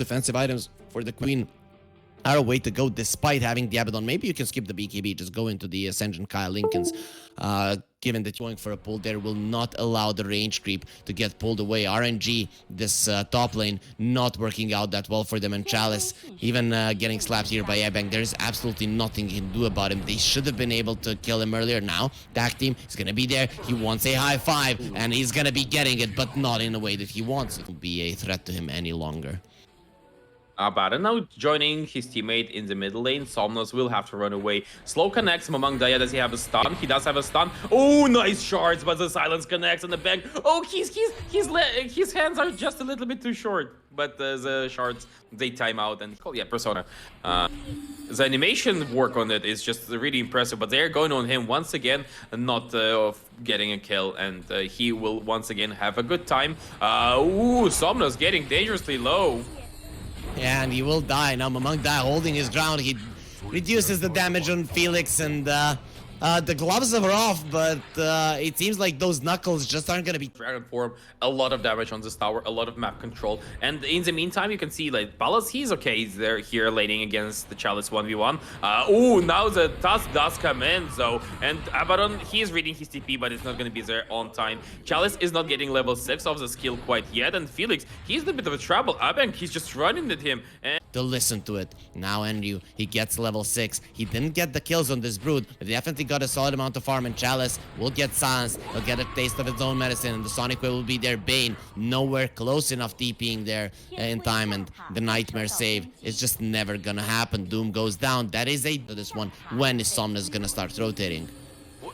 defensive items for the Queen are a way to go despite having the Abaddon. Maybe you can skip the BKB, just go into the Ascension Kyle Lincolns. Given that you're going for a pull there will not allow the range creep to get pulled away. RNG, this top lane, not working out that well for them. And Chalice, even getting slapped here by Ebang, there's absolutely nothing he can do about him. They should have been able to kill him earlier. Now, Dak Team is going to be there. He wants a high five, and he's going to be getting it, but not in the way that he wants it to be a threat to him any longer. Abaddon now joining his teammate in the middle lane. Somnus will have to run away. Slow connects. Among Daya, does he have a stun? He does have a stun. Oh, nice shards, but the silence connects on the bang. Oh, his hands are just a little bit too short. But the shards, they time out and yeah, Persona. The animation work on it is just really impressive, but they're going on him once again, not getting a kill, and he will once again have a good time. Ooh, Somnus getting dangerously low. Yeah, and he will die. Now Mamang Die holding his ground. He reduces the damage on Felix, and the gloves are off, but it seems like those knuckles just aren't gonna be... Dragon form, a lot of damage on this tower, a lot of map control, and in the meantime you can see like Palace, he's okay, he's there here laning against the Chalice 1v1. Oh, now the Tusk does come in though, and Abaddon, he's reading his TP, but it's not gonna be there on time. Chalice is not getting level 6 of the skill quite yet, and Felix, he's in a bit of a trouble. Abang, he's just running at him, and to listen to it. Now Enryu, he gets level 6. He didn't get the kills on this Brood, but he definitely got a solid amount of farm, and Chalice will get silenced. He'll get a taste of his own medicine, and the Sonic Wave will be there. Bane, nowhere close enough TPing there in time, and the Nightmare save is just never gonna happen. Doom goes down. That is this one. When is Somnus gonna start rotating?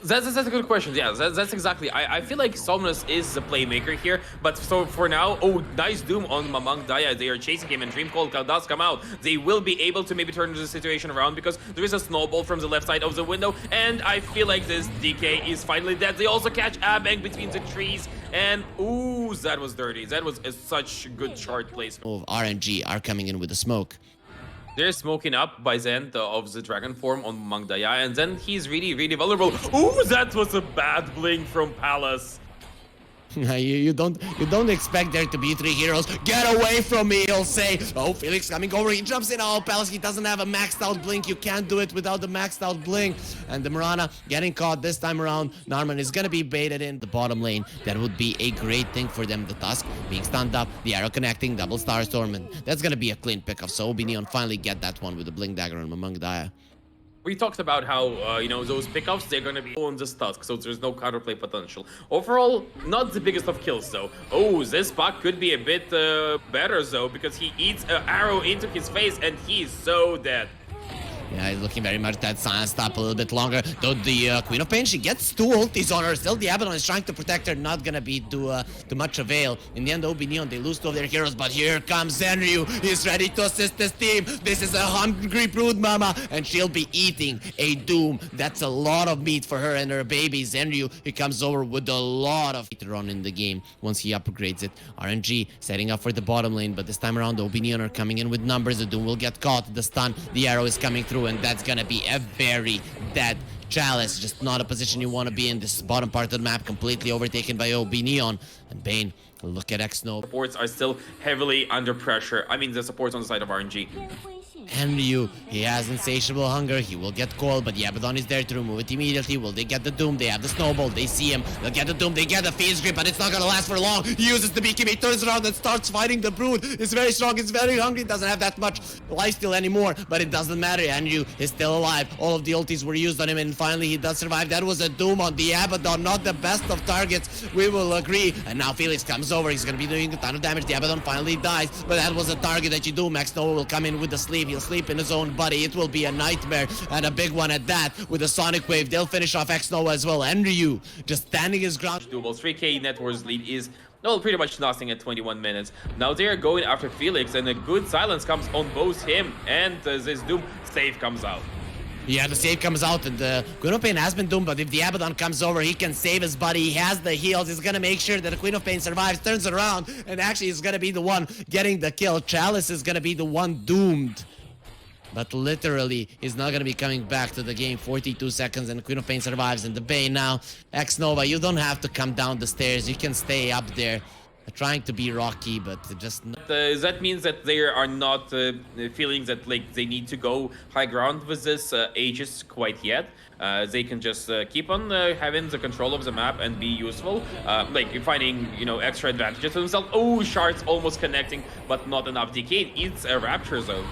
That's a good question. Yeah, that's exactly. I feel like Somnus is the playmaker here, but so for now, oh, nice Doom on Mamang Daya. They are chasing him, and Dream Cold does come out. They will be able to maybe turn the situation around because there is a snowball from the left side of the window, and I feel like this DK is finally dead. They also catch Abang between the trees, and ooh, that was dirty. That was such good shard placement. Oh, RNG are coming in with the smoke. They're smoking up by the end of the dragon form on Mangdaya, and then he's really vulnerable. Ooh, that was a bad blink from Palace. You don't expect there to be 3 heroes. Get away from me, he'll say. Oh, Felix coming over. He jumps in. Oh, Palace, he doesn't have a maxed out blink. You can't do it without the maxed out blink. And the Mirana getting caught this time around. Narman is going to be baited in the bottom lane. That would be a great thing for them. The Tusk being stunned up. The arrow connecting. Double Star Storm. And that's going to be a clean pickup. So Obneon finally get that one with the Blink Dagger on Mamang Daya. We talked about how, you know, those pickups, they're going to be on this Tusk, so there's no counterplay potential. Overall, not the biggest of kills, though. Oh, this Puck could be a bit better, though, because he eats an arrow into his face, and he's so dead. Yeah, he's looking very much that silence stop a little bit longer. Though the Queen of Pain, she gets 2 ultis on her. Still, the Abaddon is trying to protect her. Not gonna be too much avail. In the end, Obneon, they lose 2 of their heroes. But here comes Enryu. He's ready to assist his team. This is a hungry brood mama. And she'll be eating a Doom. That's a lot of meat for her and her babies. Enryu, he comes over with a lot of later on in the game once he upgrades it. RNG setting up for the bottom lane. But this time around, the Obneon are coming in with numbers. The Doom will get caught. The stun, the arrow is coming through. And that's gonna be a very dead Chalice. Just not a position you want to be in. This bottom part of the map completely overtaken by Obneon. And Bane, look at Xno. Supports are still heavily under pressure. I mean, the supports on the side of RNG. Enryu, he has insatiable hunger. He will get cold, but the Abaddon is there to remove it immediately. Will they get the Doom? They have the Snowball. They see him. They'll get the Doom. They get the Fiend's Grip, but it's not gonna last for long. He uses the BKB, turns around and starts fighting the Brood. It's very strong. It's very hungry. Doesn't have that much lifesteal anymore, but it doesn't matter. Enryu is still alive. All of the ultis were used on him, and finally he does survive. That was a Doom on the Abaddon. Not the best of targets. We will agree. And now Felix comes over. He's gonna be doing a ton of damage. The Abaddon finally dies, but that was a target that you do. Max Noah will come in with the sleeve. He'll sleep in his own buddy. It will be a nightmare, and a big one at that. With the Sonic Wave, they'll finish off Xno as well. Enryu just standing his ground. Doable 3k net worth lead is, well, pretty much nothing at 21 minutes. Now they are going after Felix, and a good silence comes on both him and this Doom save comes out. Yeah, the save comes out, and the Queen of Pain has been doomed, but if the Abaddon comes over, he can save his buddy. He has the heals. He's gonna make sure that the Queen of Pain survives, turns around, and actually is gonna be the one getting the kill. Chalice is gonna be the one doomed. But literally, he's not going to be coming back to the game. 42 seconds, and Queen of Pain survives. And the Bane now. X-Nova, you don't have to come down the stairs. You can stay up there. trying to be rocky, but just That means that they are not feeling that like they need to go high ground with this Aegis quite yet. They can just keep on having the control of the map and be useful, like finding extra advantages to themselves. Oh, shards almost connecting, but not enough. DK eats a Rapture zone.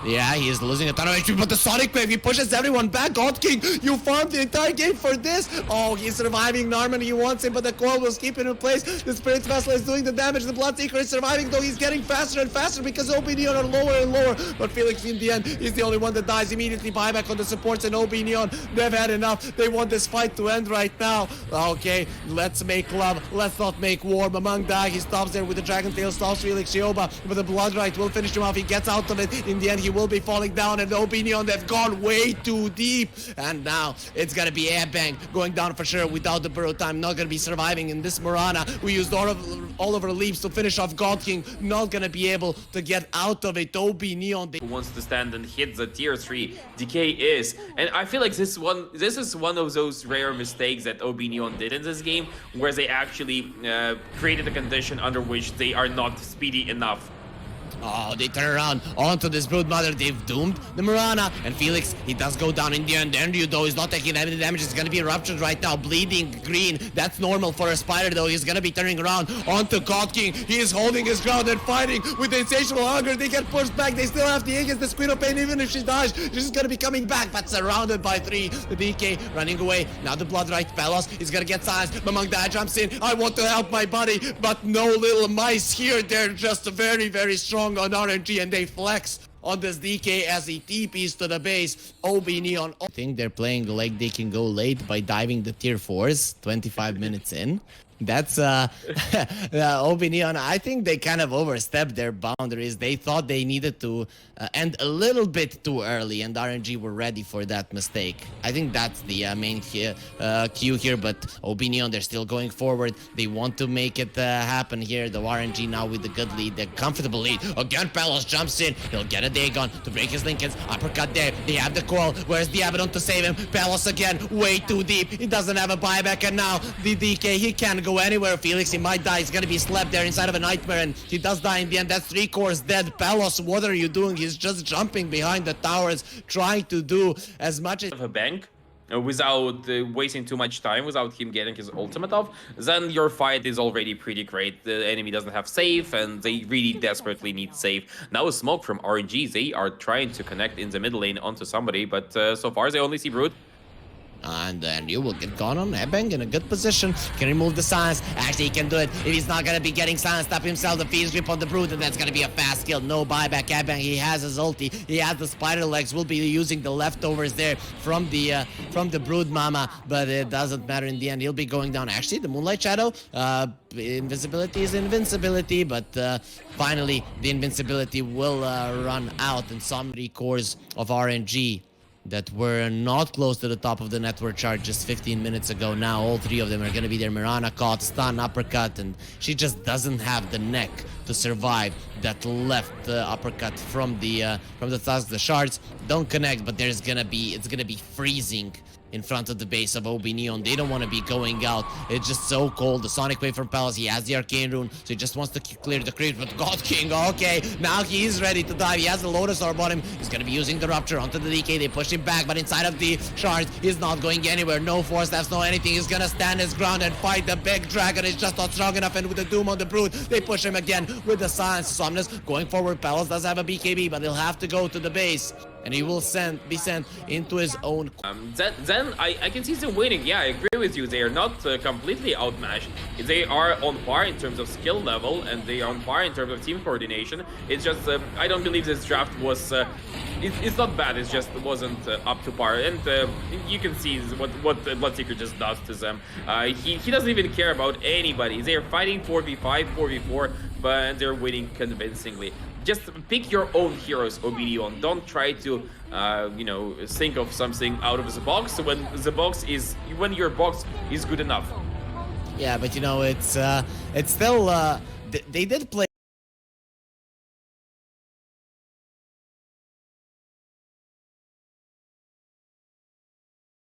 Yeah, he is losing a ton of HP, but the Sonic Wave, he pushes everyone back. God King, you farmed the entire game for this. Oh, he's surviving. Narman, he wants him, but the coil will keep it in place. The Spirit Vessel is doing the damage. The Bloodseeker is surviving, though he's getting faster and faster because Obneon are lower and lower. But Felix, in the end, he's the only one that dies. Immediately buyback on the supports, and Obneon, they've had enough. They want this fight to end right now. Okay, let's make love. Let's not make war. Mamang Dag, he stops there with the Dragon Tail, stops Felix Shioba, but the Blood Right will finish him off. He gets out of it. In the end, he will be falling down, and Obneon, they've gone way too deep, and now it's gonna be Airbang going down for sure without the burrow time. Not gonna be surviving in this Mirana. We used all of our leaves to finish off God King. Not gonna be able to get out of it. Obneon, Who wants to stand and hit the tier 3 DK is, and I feel like this is one of those rare mistakes that Obneon did in this game, where they actually created a condition under which they are not speedy enough. oh, they turn around onto this Broodmother. They've doomed the Mirana, and Felix, he does go down in the end. Enryu, though, is not taking any damage. It's gonna be ruptured right now, bleeding green. That's normal for a spider, though. He's gonna be turning around onto God King. He is holding his ground and fighting with the insatiable hunger. They get pushed back. They still have the Aegis, the Queen of Pain. Even if she dies, she's gonna be coming back, but surrounded by 3. The DK running away. Now the Blood Right, Pelos is gonna get silenced. Mamang Da jumps in. I want to help my buddy, but no little mice here. They're just very, very strong on RNG, and they flex on this DK as he TPs to the base. Obneon, I think they're playing like they can go late by diving the tier 4s 25 minutes in. That's Obneon. I think they kind of overstepped their boundaries. They thought they needed to end a little bit too early, and RNG were ready for that mistake. I think that's the main cue here, but Obneon, they're still going forward. They want to make it happen here. The RNG now with the good lead, the comfortable lead. Again, Pelos jumps in. He'll get a Dagon to break his Lincolns. Uppercut there. They have the coil. Where's the Abaddon to save him? Pelos again, way too deep. He doesn't have a buyback, and now the DK, he can't go anywhere. Felix, he might die. He's gonna be slapped there inside of a nightmare, and he does die in the end. That's 3 cores dead. Pelos, what are you doing? He's just jumping behind the towers, trying to do as much as A bank without wasting too much time, without him getting his ultimate off, then your fight is already pretty great. The enemy doesn't have save, and they really desperately need save. Now a smoke from RNG. They are trying to connect in the middle lane onto somebody, but so far they only see Brood. And then you will get gone on Ebeng in a good position. Can remove the silence. Actually, he can do it. If he's not going to be getting silence, stop himself. The Feast Grip on the Brood, and that's going to be a fast kill. No buyback. Ebeng, he has his ulti. He has the spider legs. Will be using the leftovers there from the Brood Mama, but it doesn't matter in the end. He'll be going down. Actually, the Moonlight Shadow, invisibility is invincibility, but finally, the invincibility will run out, and some 3 cores of RNG that were not close to the top of the network chart just 15 minutes ago. Now all 3 of them are going to be there. Mirana caught, stun, uppercut, and she just doesn't have the neck to survive that left uppercut from the Tusk. The shards don't connect, but it's gonna be freezing in front of the base of Obneon. They don't want to be going out. It's just so cold. The Sonic Wave from Pelos. He has the Arcane Rune, so he just wants to clear the creep. But God King, okay, now he's ready to dive. He has the Lotus Orb on him. He's going to be using the Rupture onto the DK. They push him back, but inside of the shards, he's not going anywhere. No Force Staffs, no anything. He's going to stand his ground and fight the big dragon. It's just not strong enough, and with the Doom on the Brood, they push him again with the Silence. Somnus going forward. Pelos does have a BKB, but he'll have to go to the base, and he will be sent into his own. Then I can see them winning. Yeah, I agree with you. They are not completely outmatched. They are on par in terms of skill level, and they are on par in terms of team coordination. It's just I don't believe this draft was. It's not bad. It just wasn't up to par, and you can see what Bloodseeker just does to them. He doesn't even care about anybody. They are fighting 4v5, 4v4, but they're winning convincingly. Just pick your own heroes, Obneon. Don't try to, think of something out of the box when your box is good enough. Yeah, but it's still they did play